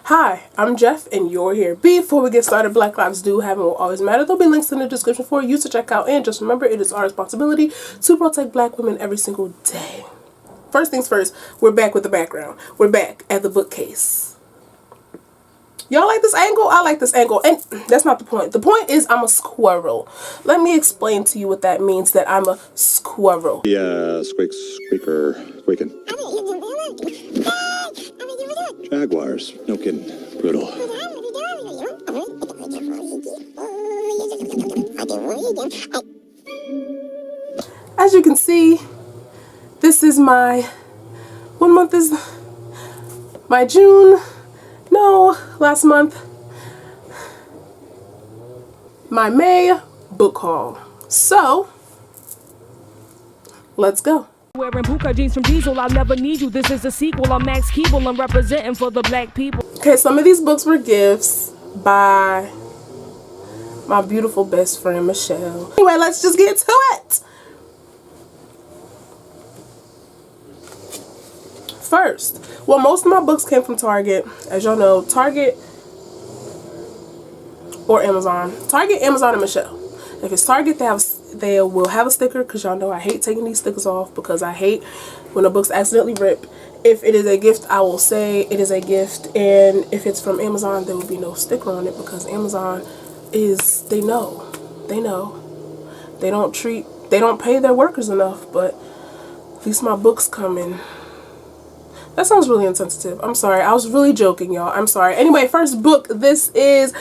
Hi, I'm Jeff and you're here. Before we get started, Black Lives Do Have and Will Always Matter. There'll be links in the description for you to check out, and just remember, it is our responsibility to protect black women every single day. First things first, we're back with the background. We're back at the bookcase. Y'all like this angle? I like this angle, and that's not the point. The point is I'm a squirrel. Let me explain to you what that means, that I'm a squirrel. Yeah, squeaker, squeaking. Jaguars, no kidding, brutal. As you can see, this is what month is my June? No, last month. My May book haul. So, let's go. Wearing Puka jeans from Diesel, I'll never need you. This is a sequel. I'm Max Keeble. I'm representing for the black people. Okay, some of these books were gifts by my beautiful best friend, Michelle. Anyway, let's just get to it. First, well, most of my books came from Target. As y'all know, Target or Amazon. Target, Amazon, and Michelle. If it's Target, they will have a sticker, because y'all know I hate taking these stickers off, because I hate when a book's accidentally ripped. If it is a gift, I will say it is a gift, and if it's from Amazon, there will be no sticker on it, because Amazon is, they know, they don't pay their workers enough, but at least my books come in. That sounds really insensitive. I'm sorry. I was really joking, y'all. I'm sorry. Anyway, first book. This is,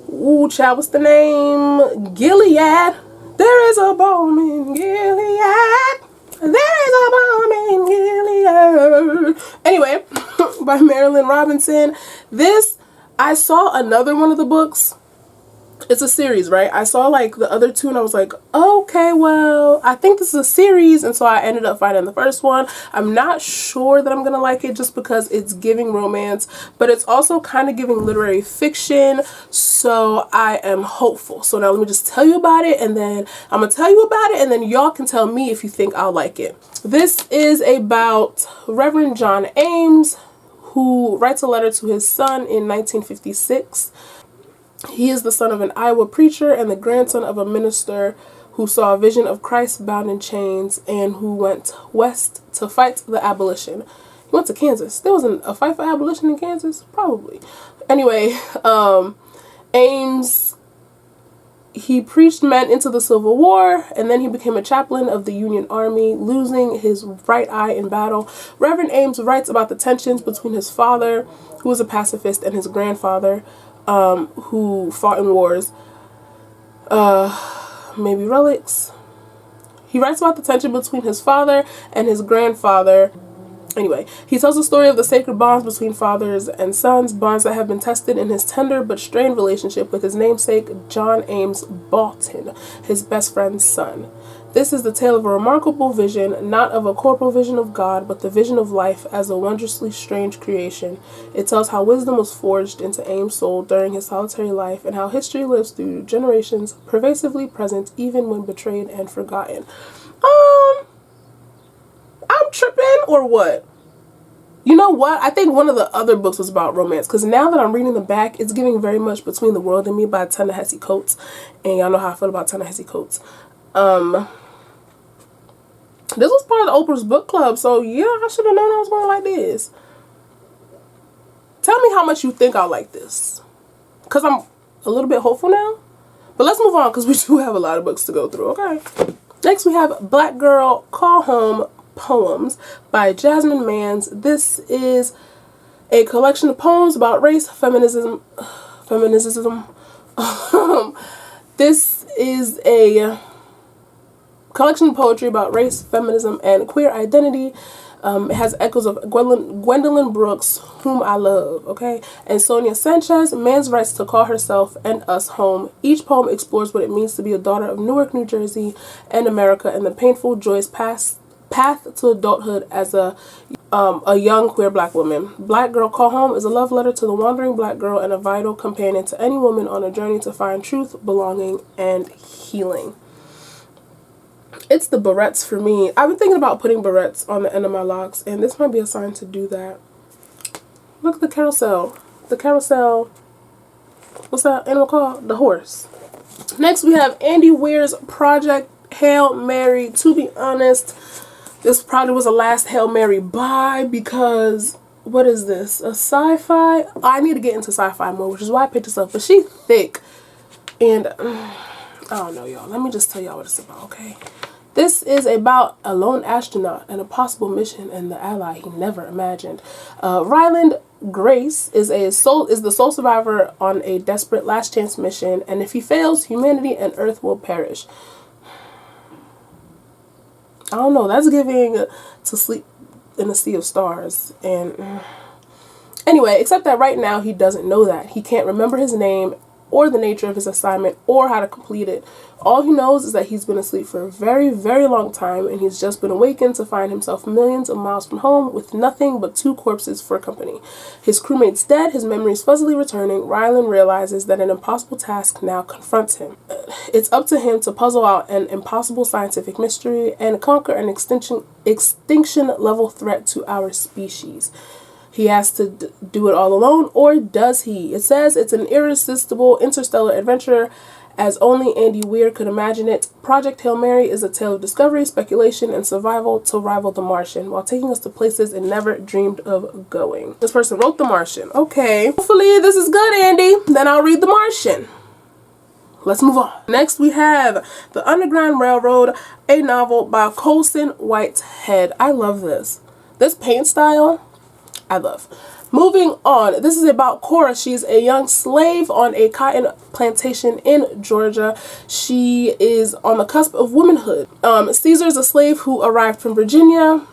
ooh, child, what's the name? Gilead. There is a balm in Gilead. There is a balm in Gilead. Anyway, by Marilyn Robinson. This, I saw another one of the books. It's a series, right? I saw like the other two and I was like, okay, well, I think this is a series, and so I ended up finding the first one. I'm not sure that I'm gonna like it, just because it's giving romance, but it's also kind of giving literary fiction, so I am hopeful. So now let me just tell you about it, and then I'm gonna tell you about it, and then y'all can tell me if you think I'll like it. This is about Reverend John Ames, who writes a letter to his son in 1956. He is the son of an Iowa preacher and the grandson of a minister who saw a vision of Christ bound in chains and who went west to fight the abolition. He went to Kansas. There wasn't a fight for abolition in Kansas? Probably. Anyway, Ames, he preached men into the Civil War, and then he became a chaplain of the Union Army, losing his right eye in battle. Reverend Ames writes about the tensions between his father, who was a pacifist, and his grandfather, who fought in wars. Maybe relics. He writes about the tension between his father and his grandfather. Anyway, he tells the story of the sacred bonds between fathers and sons, bonds that have been tested in his tender but strained relationship with his namesake, John Ames Bolton, his best friend's son. This is the tale of a remarkable vision, not of a corporal vision of God, but the vision of life as a wondrously strange creation. It tells how wisdom was forged into Ames' soul during his solitary life, and how history lives through generations, pervasively present even when betrayed and forgotten. I'm tripping or what? You know what? I think one of the other books was about romance, because now that I'm reading the back, it's giving very much Between the World and Me by Ta-Nehisi Coates, and y'all know how I feel about Ta-Nehisi Coates. This was part of the Oprah's book club, so yeah, I should have known I was going to like this. Tell me how much you think I'll like this, because I'm a little bit hopeful now. But let's move on, because we do have a lot of books to go through, okay? Next we have Black Girl Call Home Poems by Jasmine Mans. This is a collection of poems about race, feminism. This is a collection of poetry about race, feminism, and queer identity. It has echoes of Gwendolyn Brooks, whom I love, okay? And Sonia Sanchez. Mans writes to call herself and us home. Each poem explores what it means to be a daughter of Newark, New Jersey, and America, and the painful, joyous path to adulthood as a young queer black woman. Black Girl Call Home is a love letter to the wandering black girl and a vital companion to any woman on a journey to find truth, belonging, and healing. It's the barrettes for me. I've been thinking about putting barrettes on the end of my locks, and this might be a sign to do that. Look at the carousel. the carousel. What's that animal called? The horse. Next, we have Andy Weir's Project Hail Mary. To be honest, this probably was a last Hail Mary buy because, what is this? A sci-fi? I need to get into sci-fi more, which is why I picked this up. But she thick. And, I don't know, y'all. Let me just tell y'all what it's about, okay? This is about a lone astronaut and a possible mission and the ally he never imagined. Ryland Grace is the sole survivor on a desperate last chance mission, and if he fails, humanity and Earth will perish. I don't know, that's giving To Sleep in a Sea of Stars. And anyway, except that right now he doesn't know that. He can't remember his name or the nature of his assignment or how to complete it. All he knows is that he's been asleep for a very, very long time, and he's just been awakened to find himself millions of miles from home with nothing but 2 corpses for company. His crewmate's dead, his memories fuzzily returning. Ryland realizes that an impossible task now confronts him. It's up to him to puzzle out an impossible scientific mystery and conquer an extinction level threat to our species. He has to do it all alone, or does he? It says it's an irresistible interstellar adventure as only Andy Weir could imagine it. Project Hail Mary is a tale of discovery, speculation, and survival to rival The Martian, while taking us to places it never dreamed of going. This person wrote The Martian. Okay, hopefully this is good, Andy. Then I'll read The Martian. Let's move on. Next, we have The Underground Railroad, a novel by Colson Whitehead. I love this. This paint style, I love. Moving on, this is about Cora. She's a young slave on a cotton plantation in Georgia. She is on the cusp of womanhood. Caesar's a slave who arrived from Virginia,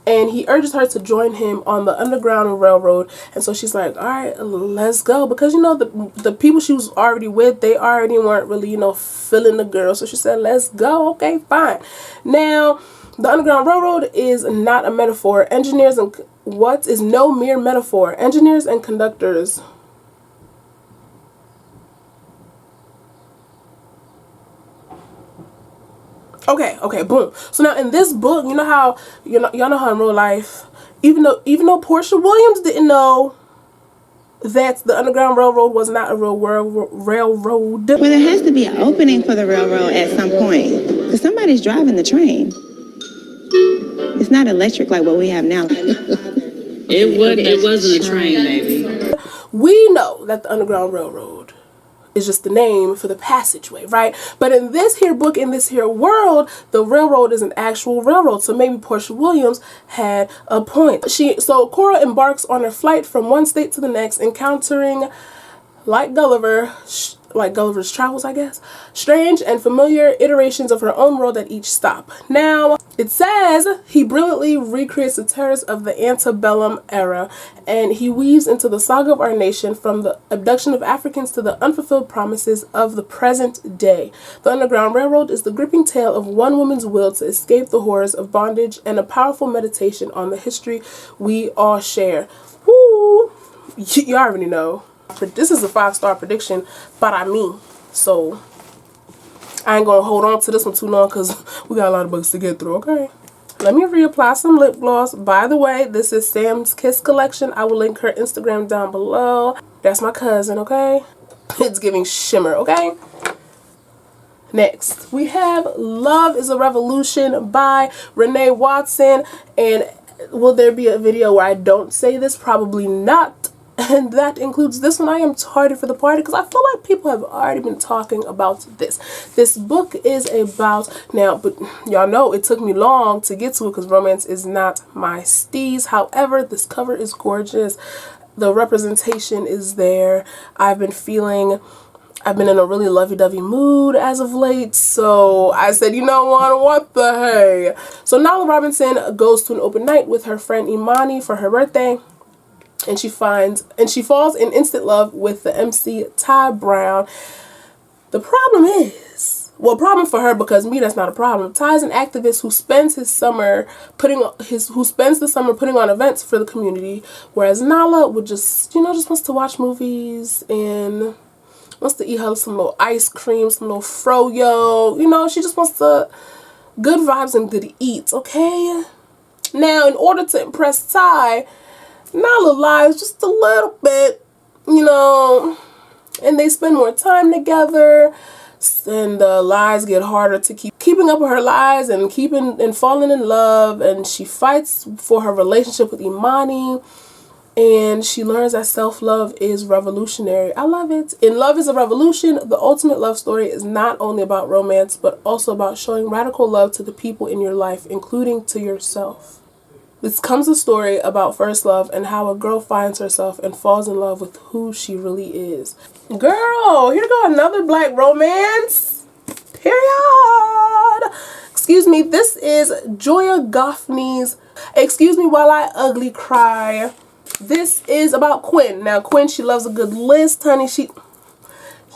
and he urges her to join him on the Underground Railroad. And so she's like, all right, let's go. Because, you know, the people she was already with, they already weren't really, you know, feeling the girl. So she said, let's go. Okay, fine. Now, the Underground Railroad is not a metaphor. Engineers and what is no mere metaphor. Engineers and conductors. Okay, boom. So now in this book, you know how y'all know how in real life, even though Portia Williams didn't know that the Underground Railroad was not a real railroad. Well, there has to be an opening for the railroad at some point, because somebody's driving the train. It's not electric like what we have now. It wasn't a train, baby. We know that the Underground Railroad is just the name for the passageway, right? But in this here book, in this here world, the railroad is an actual railroad. So maybe Portia Williams had a point. So Cora embarks on her flight from one state to the next, encountering, like Gulliver's Travels, I guess, strange and familiar iterations of her own world at each stop. Now, it says he brilliantly recreates the terrors of the antebellum era, and he weaves into the saga of our nation from the abduction of Africans to the unfulfilled promises of the present day. The Underground Railroad is the gripping tale of one woman's will to escape the horrors of bondage and a powerful meditation on the history we all share. Woo! You already know. This is a 5-star prediction by me, so I ain't gonna hold on to this one too long because we got a lot of books to get through. Okay, let me reapply some lip gloss. By the way, this is Sam's Kiss collection. I will link her Instagram down below. That's my cousin. Okay, it's giving shimmer. Okay, next we have Love is a Revolution by Renee Watson. And will there be a video where I don't say this? Probably not. And that includes this one. I am tardy for the party because I feel like people have already been talking about this. This book is about, now, but y'all know it took me long to get to it because romance is not my steez. However, this cover is gorgeous. The representation is there. I've been in a really lovey-dovey mood as of late, so I said, you know what the hey. So Nala Robinson goes to an open night with her friend Imani for her birthday. And she falls in instant love with the MC Ty Brown. The problem is, well, problem for her, because me, that's not a problem. Ty's an activist who spends the summer putting on events for the community, whereas Nala would just wants to watch movies and wants to eat her some little ice cream, some little froyo. She just wants the good vibes and good eats, okay? Now, in order to impress Ty, Nala lies just a little bit you know, and they spend more time together, and the lies get harder to keeping up with her lies and falling in love, and she fights for her relationship with Imani, and she learns that self-love is revolutionary. I love it. In Love is a Revolution, the ultimate love story is not only about romance, but also about showing radical love to the people in your life, including to yourself. This comes a story about first love and how a girl finds herself and falls in love with who she really is. Girl, here to go another black romance. Period. Excuse me, this is Joya Goffney's Excuse Me While I Ugly Cry. This is about Quinn. Now, Quinn, she loves a good list, honey. She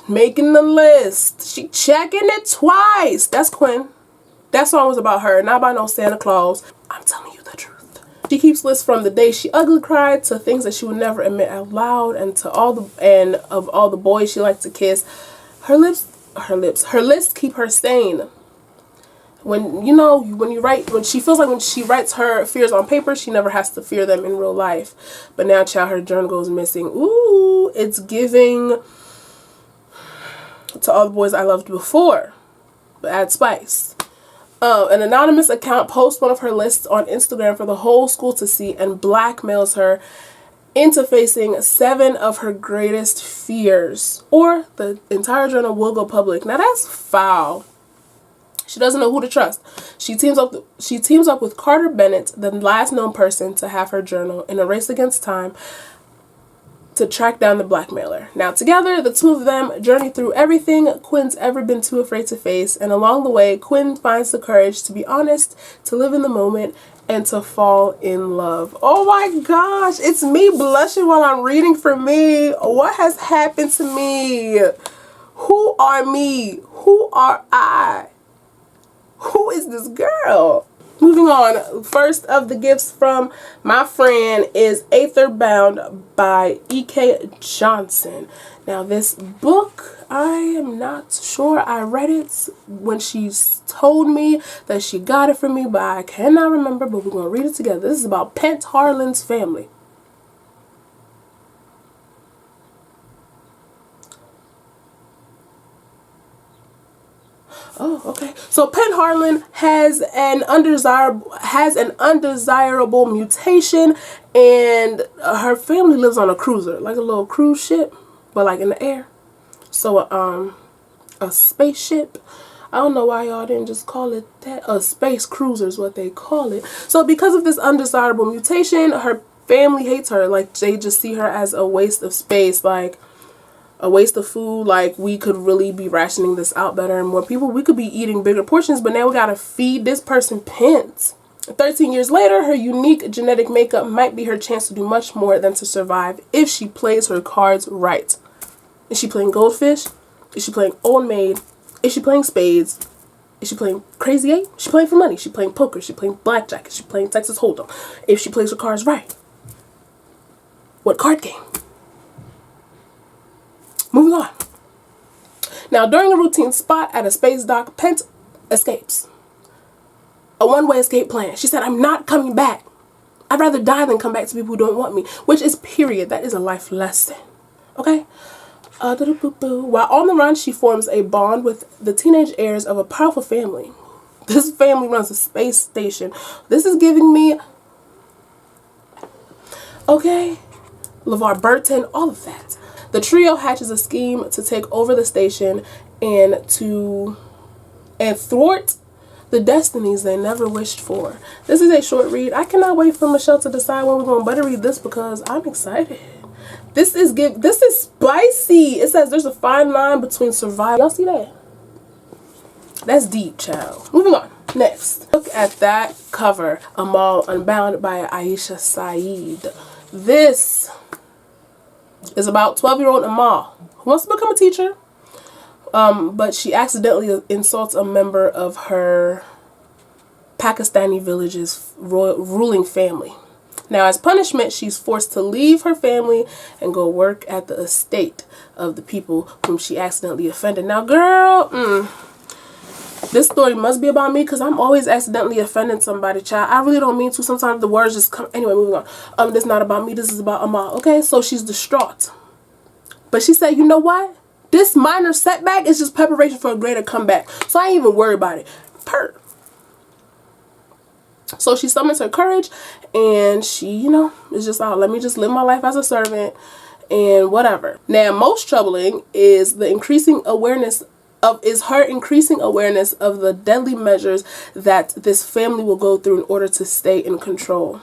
making the list. She checking it twice. That's Quinn. That song was about her, not about no Santa Claus. I'm telling you the truth. She keeps lists from the day she ugly cried to things that she would never admit out loud, and to all the boys she liked to kiss. Her lists keep her sane. When she feels like when she writes her fears on paper, she never has to fear them in real life. But now, child, her journal goes missing. Ooh, it's giving To All the Boys I Loved Before, but add spice. An anonymous account posts one of her lists on Instagram for the whole school to see and blackmails her into facing 7 of her greatest fears, or the entire journal will go public. Now that's foul. She doesn't know who to trust. She teams up with Carter Bennett, the last known person to have her journal, in a race against time to track down the blackmailer. Now together, the two of them journey through everything Quinn's ever been too afraid to face, and along the way, Quinn finds the courage to be honest, to live in the moment, and to fall in love. Oh my gosh, it's me blushing while I'm reading for me. What has happened to me? Who are me? Who are I? Who is this girl? Moving on, first of the gifts from my friend is Aetherbound by E.K. Johnson. Now this book, I am not sure. I read it when she told me that she got it for me, but I cannot remember, but we're going to read it together. This is about Pent Harlan's family. Oh, okay. So Pent Harlan has an undesirable mutation, and her family lives on a cruiser, like a little cruise ship, but like in the air. So a spaceship. I don't know why y'all didn't just call it that. A space cruiser is what they call it. So because of this undesirable mutation, her family hates her. Like, they just see her as a waste of space, like a waste of food. Like, we could really be rationing this out better, and more people, we could be eating bigger portions, but now we gotta feed this person Pence. 13 years later, her unique genetic makeup might be her chance to do much more than to survive if she plays her cards right. Is she playing Goldfish? Is she playing Old Maid? Is she playing Spades? Is she playing Crazy 8? Is she playing for money? Is she playing poker? Is she playing blackjack? Is she playing Texas Hold'em? If she plays her cards right, what card game? Moving on. Now, during a routine spot at a space dock, Pent escapes. A one-way escape plan. She said, "I'm not coming back. I'd rather die than come back to people who don't want me." Which is, period. That is a life lesson. Okay? While on the run, she forms a bond with the teenage heirs of a powerful family. This family runs a space station. This is giving me, okay, LeVar Burton, all of that. The trio hatches a scheme to take over the station and thwart the destinies they never wished for. This is a short read. I cannot wait for Michelle to decide when we're going to butter read this, because I'm excited. This is spicy. It says there's a fine line between survival. Y'all see that? That's deep, child. Moving on. Next, look at that cover. Amal Unbound by Aisha Saeed. This is about 12-year-old Amal, who wants to become a teacher, but she accidentally insults a member of her Pakistani village's ruling family. Now, as punishment, she's forced to leave her family and go work at the estate of the people whom she accidentally offended. Now, girl, this story must be about me, because I'm always accidentally offending somebody, child. I really don't mean to. Sometimes the words just come. Anyway, moving on. This is not about me. This is about Amal. Okay, so she's distraught. But she said, you know what? This minor setback is just preparation for a greater comeback. So I ain't even worried about it. So she summons her courage, and she, you know, is just out. Let me just live my life as a servant and whatever. Now, most troubling is the increasing awareness of her increasing awareness of the deadly measures that this family will go through in order to stay in control.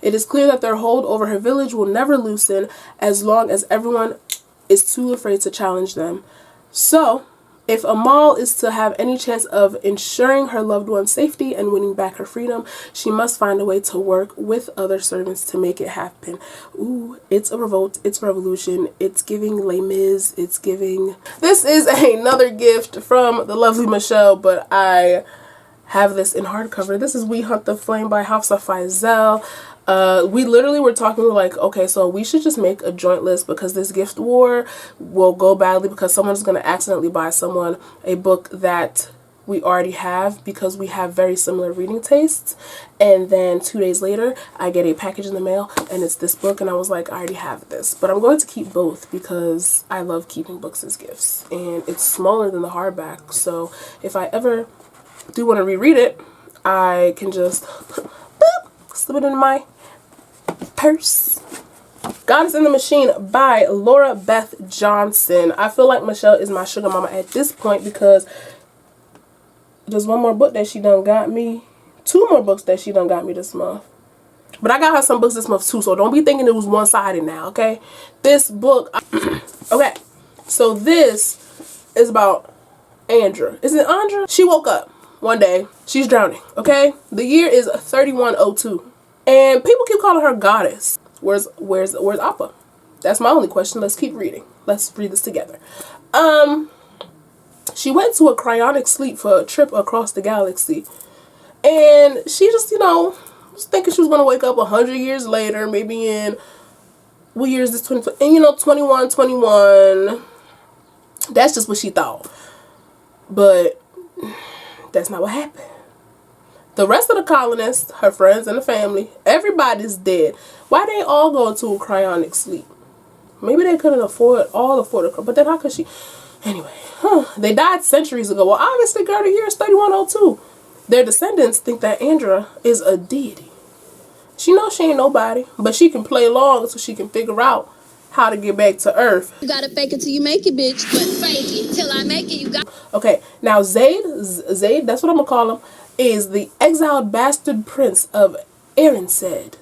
It is clear that their hold over her village will never loosen as long as everyone is too afraid to challenge them. So, if Amal is to have any chance of ensuring her loved one's safety and winning back her freedom, she must find a way to work with other servants to make it happen. Ooh, it's a revolt, it's a revolution, it's giving Les Mis, it's giving... This is another gift from the lovely Michelle, but I have this in hardcover. This is We Hunt the Flame by Hafsa Faizal. We literally were talking like, okay, so we should just make a joint list because this gift war will go badly because someone's going to accidentally buy someone a book that we already have because we have very similar reading tastes. And then 2 days later, I get a package in the mail and it's this book, and I was like, I already have this. But I'm going to keep both because I love keeping books as gifts, and it's smaller than the hardback. So if I ever do want to reread it, I can just boop, slip it into my purse. Goddess in the Machine by Laura Beth Johnson. I feel like Michelle is my sugar mama at this point because there's one more book that she done got me. 2 more books that she done got me this month. But I got her some books this month too, so don't be thinking it was one-sided now, okay? This book... okay, so this is about Andra. Is it Andra? She woke up one day. She's drowning, okay? The year is 3102. And people keep calling her goddess. Where's Appa? That's my only question. Let's keep reading. Let's read this together. She went to a cryonic sleep for a trip across the galaxy. And she just, you know, was thinking she was going to wake up 100 years later, maybe in, what year is this, 20, and you know, 21. That's just what she thought. But that's not what happened. The rest of the colonists, her friends and the family, everybody's dead. Why they all go into a cryonic sleep? Maybe they couldn't afford it, but then how could she? Anyway, they died centuries ago. Well, obviously, girl, the year is 3102. Their descendants think that Andra is a deity. She knows she ain't nobody, but she can play along so she can figure out how to get back to Earth. You gotta fake it till you make it, bitch. But fake it till I make it, you got... Okay, now Zaid, that's what I'm gonna call him, is the exiled bastard prince of Innanets.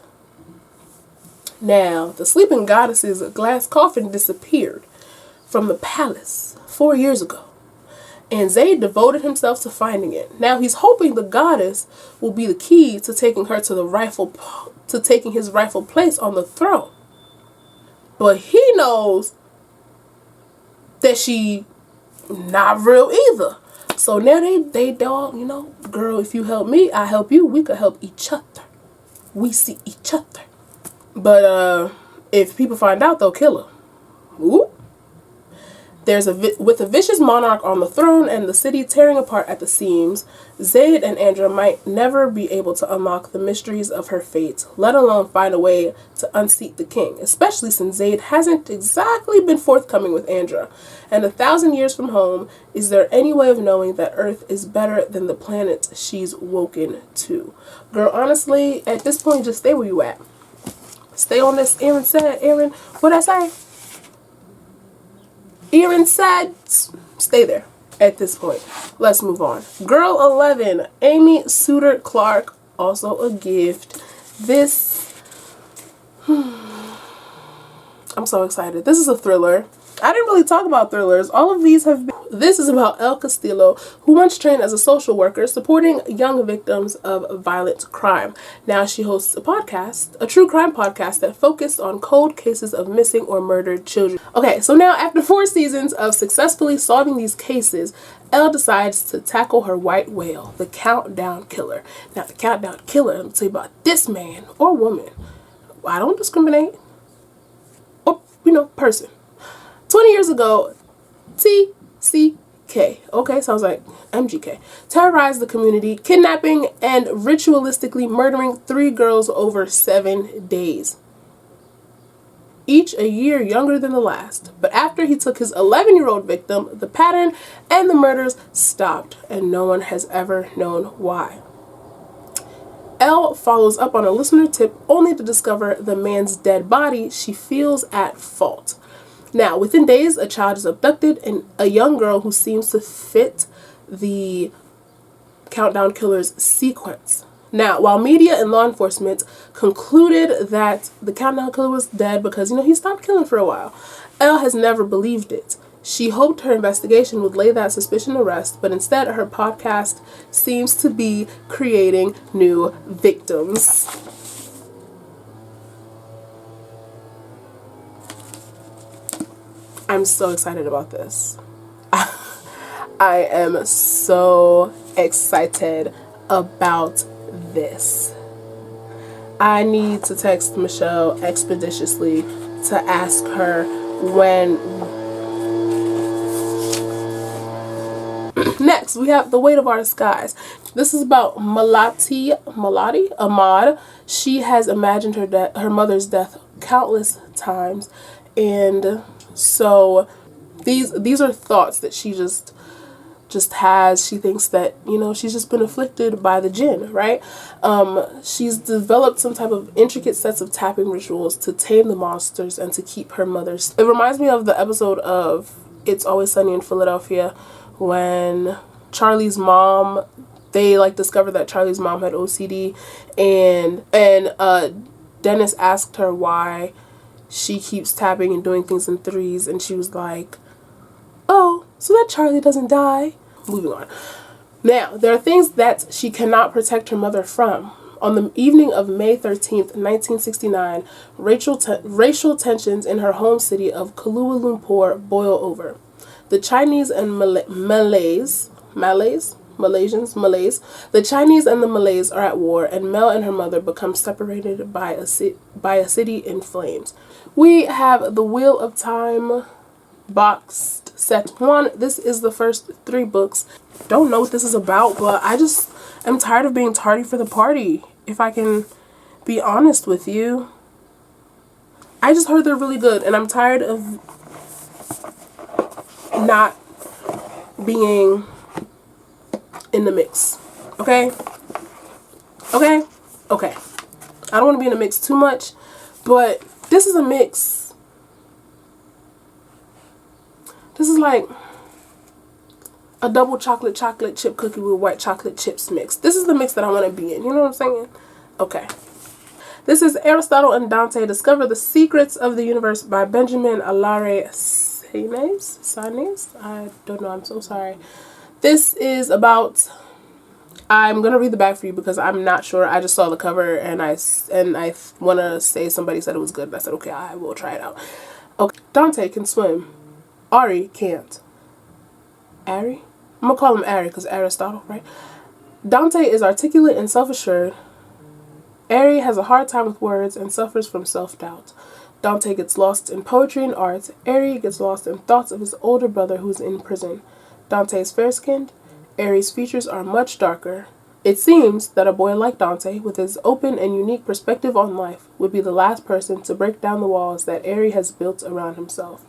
Now, the sleeping goddess's glass coffin disappeared from the palace 4 years ago, and Zaid devoted himself to finding it. Now he's hoping the goddess will be the key to taking her to taking his rightful place on the throne. But he knows that she not real either. So now they all, you know, girl, if you help me, I help you. We could help each other. We see each other. But if people find out, they'll kill her. Ooh. With a vicious monarch on the throne and the city tearing apart at the seams, Zaid and Andra might never be able to unlock the mysteries of her fate, let alone find a way to unseat the king, especially since Zaid hasn't exactly been forthcoming with Andra. And 1,000 years from home, is there any way of knowing that Earth is better than the planet she's woken to? Girl, honestly, at this point, just stay where you at. Stay on this. Aaron, what'd I say? Aaron said, stay there at this point. Let's move on. Girl 11, Amy Suter Clark, also a gift. This, I'm so excited. This is a thriller. I didn't really talk about thrillers. All of these have been. This is about El Castillo, who once trained as a social worker supporting young victims of violent crime. Now she hosts a podcast, a true crime podcast that focused on cold cases of missing or murdered children. Okay, so now after 4 seasons of successfully solving these cases, Elle decides to tackle her white whale, the Countdown Killer. Now the Countdown Killer, let me tell you about this man or woman. I don't discriminate. Or, you know, person. 20 years ago, TCK, okay, sounds like MGK, terrorized the community, kidnapping and ritualistically murdering 3 girls over 7 days. each a year younger than the last. But after he took his 11-year-old victim, the pattern and the murders stopped, and no one has ever known why. Elle follows up on a listener tip only to discover the man's dead body she feels at fault. Now, within days, a child is abducted, and a young girl who seems to fit the Countdown Killer's sequence. Now, while media and law enforcement concluded that the Countdown Killer was dead because, he stopped killing for a while, Elle has never believed it. She hoped her investigation would lay that suspicion to rest, but instead her podcast seems to be creating new victims. I'm so excited about this. I am so excited about this. I need to text Michelle expeditiously to ask her when. Next, we have The Weight of Our Skies. This is about Malati Ahmad. She has imagined her mother's death countless times, and so these are thoughts that she just has. She thinks that, she's just been afflicted by the jinn, right? She's developed some type of intricate sets of tapping rituals to tame the monsters and to keep her mother's. It reminds me of the episode of It's Always Sunny in Philadelphia when Charlie's mom, they discovered that Charlie's mom had OCD, and Dennis asked her why she keeps tapping and doing things in threes, and she was like, oh, so that Charlie doesn't die. Moving on. Now, there are things that she cannot protect her mother from. On the evening of May 13th, 1969, racial tensions in her home city of Kuala Lumpur boil over. The Chinese and Malays, the Chinese and the Malays are at war, and Mel and her mother become separated by a city in flames. We have The Wheel of Time boxed set 1. This is the first 3 books. Don't know what this is about, but I just am tired of being tardy for the party, if I can be honest with you. I just heard they're really good, and I'm tired of not being in the mix. Okay? I don't want to be in the mix too much, but this is a mix. This is like a double chocolate chip cookie with white chocolate chips mix. This is the mix that I want to be in. You know what I'm saying? Okay. This is Aristotle and Dante Discover the Secrets of the Universe by Benjamin Alare Sanes. I don't know. I'm so sorry. This is about. I'm gonna read the back for you because I'm not sure. I just saw the cover and I want to say somebody said it was good. And I said okay, I will try it out. Okay. Dante can swim. Ari can't. Ari? I'm gonna call him Ari because Aristotle, right? Dante is articulate and self-assured. Ari has a hard time with words and suffers from self-doubt. Dante gets lost in poetry and art. Ari gets lost in thoughts of his older brother who's in prison. Dante is fair-skinned. Ari's features are much darker. It seems that a boy like Dante, with his open and unique perspective on life, would be the last person to break down the walls that Ari has built around himself.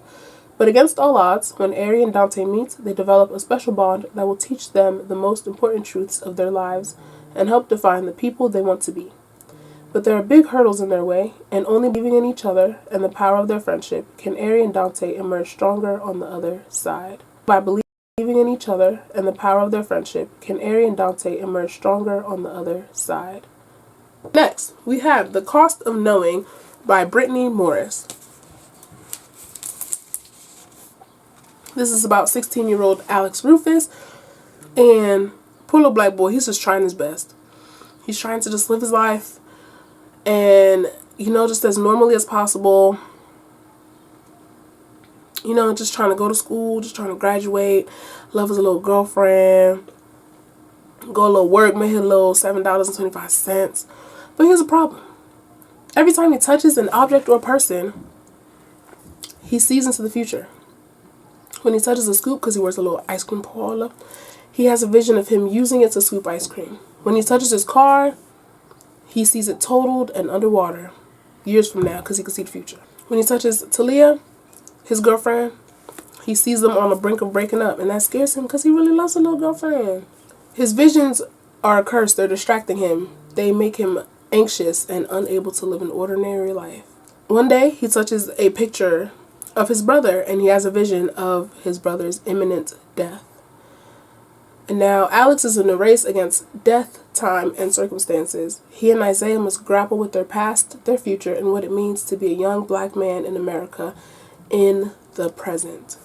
But against all odds, when Ari and Dante meet, they develop a special bond that will teach them the most important truths of their lives and help define the people they want to be. But there are big hurdles in their way, and only believing in each other and the power of their friendship can Ari and Dante emerge stronger on the other side. By believing in each other and the power of their friendship can Ari and Dante emerge stronger on the other side. Next, we have The Cost of Knowing by Brittany Morris. This is about 16-year-old Alex Rufus, and poor little black boy, he's just trying his best. He's trying to just live his life and, just as normally as possible. Just trying to go to school, just trying to graduate, love his little girlfriend, go a little work, make his little $7.25. But here's a problem. Every time he touches an object or a person, he sees into the future. When he touches a scoop, because he wears a little ice cream parlor, he has a vision of him using it to scoop ice cream. When he touches his car, he sees it totaled and underwater years from now because he can see the future. When he touches Talia, his girlfriend, he sees them on the brink of breaking up, and that scares him because he really loves a little girlfriend. His visions are a curse. They're distracting him. They make him anxious and unable to live an ordinary life. One day, he touches a picture of his brother, and he has a vision of his brother's imminent death. And now Alex is in a race against death, time, and circumstances. He and Isaiah must grapple with their past, their future, and what it means to be a young black man in America in the present.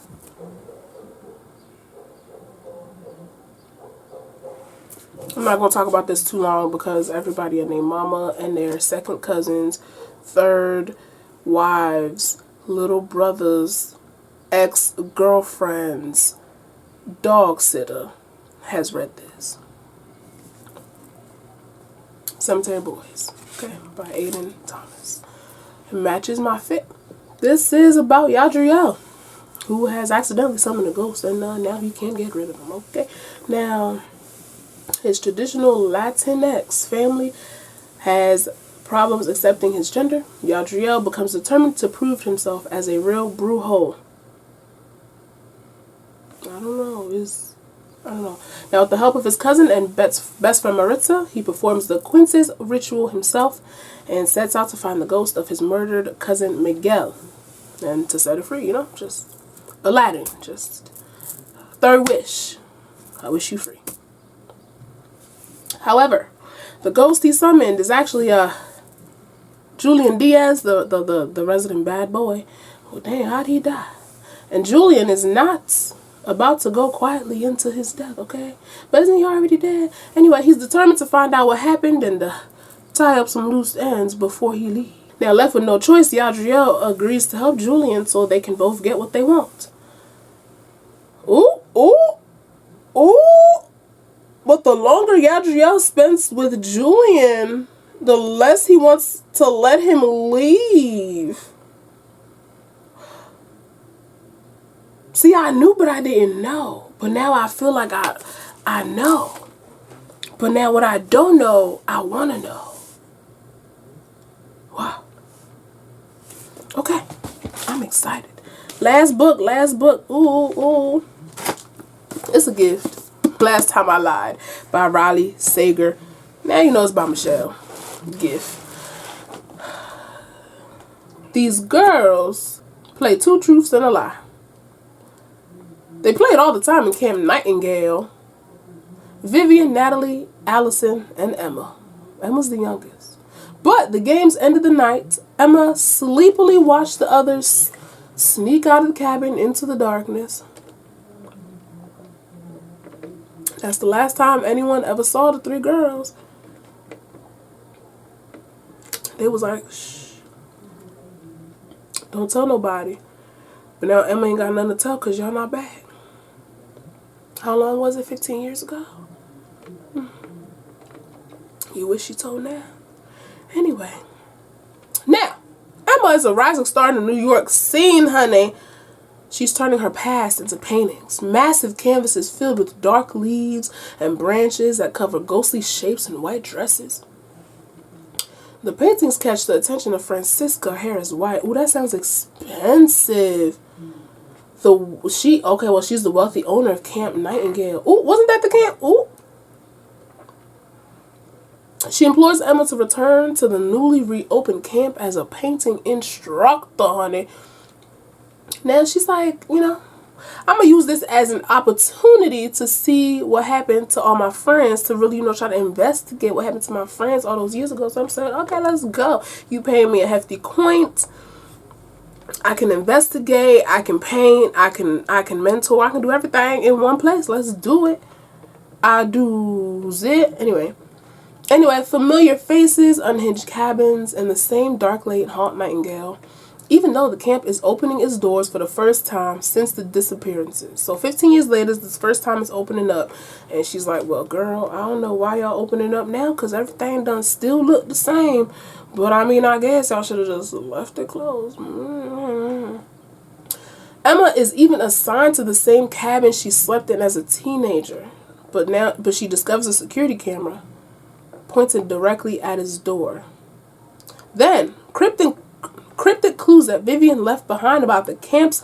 I'm not going to talk about this too long because everybody and their mama and their second cousins, third wives, little brothers, ex-girlfriends, dog sitter has read this. Cemetery Boys, okay, by Aiden Thomas. It matches my fit. This is about Yadriel, who has accidentally summoned a ghost, and now he can't get rid of him, okay? Now, his traditional Latinx family has problems accepting his gender. Yadriel becomes determined to prove himself as a real brujo. I don't know. Now, with the help of his cousin and best friend Maritza, he performs the Quinces ritual himself and sets out to find the ghost of his murdered cousin Miguel. And to set her free, just Aladdin, just third wish. I wish you free. However, the ghost he summoned is actually Julian Diaz, the resident bad boy. Well, dang, how'd he die? And Julian is not about to go quietly into his death, okay? But isn't he already dead? Anyway, he's determined to find out what happened and tie up some loose ends before he leaves. Now, left with no choice, Yadriel agrees to help Julian so they can both get what they want. Ooh, ooh, ooh. But the longer Yadriel spends with Julian, the less he wants to let him leave. See, I knew, but I didn't know. But now I feel like I know. But now what I don't know, I want to know. Wow. Okay. I'm excited. Last book. Ooh. It's a gift. Last Time I Lied by Riley Sager. Now you know it's by Michelle. Gift. These girls play two truths and a lie. They play it all the time in Camp Nightingale. Vivian, Natalie, Allison, and Emma. Emma's the youngest. But the games ended the night. Emma sleepily watched the others sneak out of the cabin into the darkness. That's the last time anyone ever saw the three girls. They was like, shh. Don't tell nobody. But now Emma ain't got nothing to tell because y'all not back. How long was it? 15 years ago? You wish you told now. Anyway. Now, Emma is a rising star in the New York scene, honey. She's turning her past into paintings. Massive canvases filled with dark leaves and branches that cover ghostly shapes and white dresses. The paintings catch the attention of Francisca Harris White. Ooh, that sounds expensive. She's the wealthy owner of Camp Nightingale. Ooh, wasn't that the camp? Ooh. She implores Emma to return to the newly reopened camp as a painting instructor, honey. Now she's like, I'm going to use this as an opportunity to see what happened to all my friends, to really, try to investigate what happened to my friends all those years ago. So I'm saying, okay, let's go. You pay me a hefty coin. I can investigate, I can paint, I can mentor, I can do everything in one place. Let's do it. I do it. Anyway, familiar faces, unhinged cabins, and the same dark late haunt Nightingale, even though the camp is opening its doors for the first time since the disappearances. So 15 years later, this is the first time it's opening up. And she's like, well, girl, I don't know why y'all opening up now, because everything done still look the same. But I guess y'all should have just left it closed. Emma is even assigned to the same cabin she slept in as a teenager. But she discovers a security camera pointing directly at his door. Then, cryptic clues that Vivian left behind about the camp's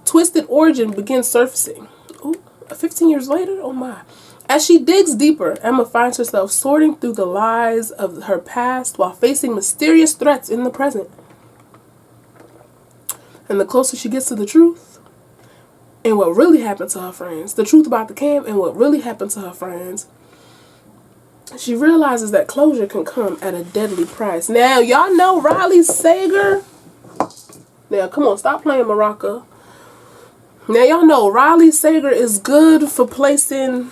twisted origin begin surfacing. Ooh, 15 years later? Oh my. As she digs deeper, Emma finds herself sorting through the lies of her past while facing mysterious threats in the present. And the closer she gets to the truth and what really happened to her friends, the truth about the camp and what really happened to her friends, she realizes that closure can come at a deadly price. Now, y'all know Riley Sager. Now, come on, stop playing Maraca. Now, y'all know Riley Sager is good for placing,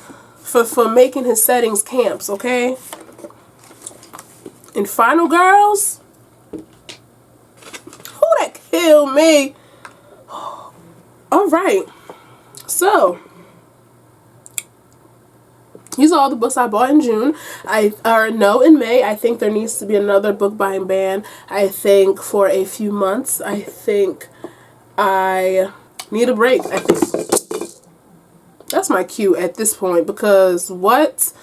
for making his settings camps, okay? And Final Girls, who that killed me? All right, so these are all the books I bought in June. In May. I think there needs to be another book buying ban. I think for a few months. I think I need a break. I think that's my cue at this point because what?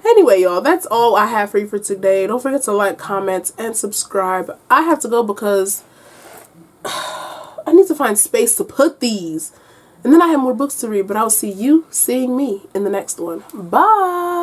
Anyway, y'all, that's all I have for you for today. Don't forget to like, comment, and subscribe. I have to go because I need to find space to put these. And then I have more books to read, but I'll see you seeing me in the next one. Bye!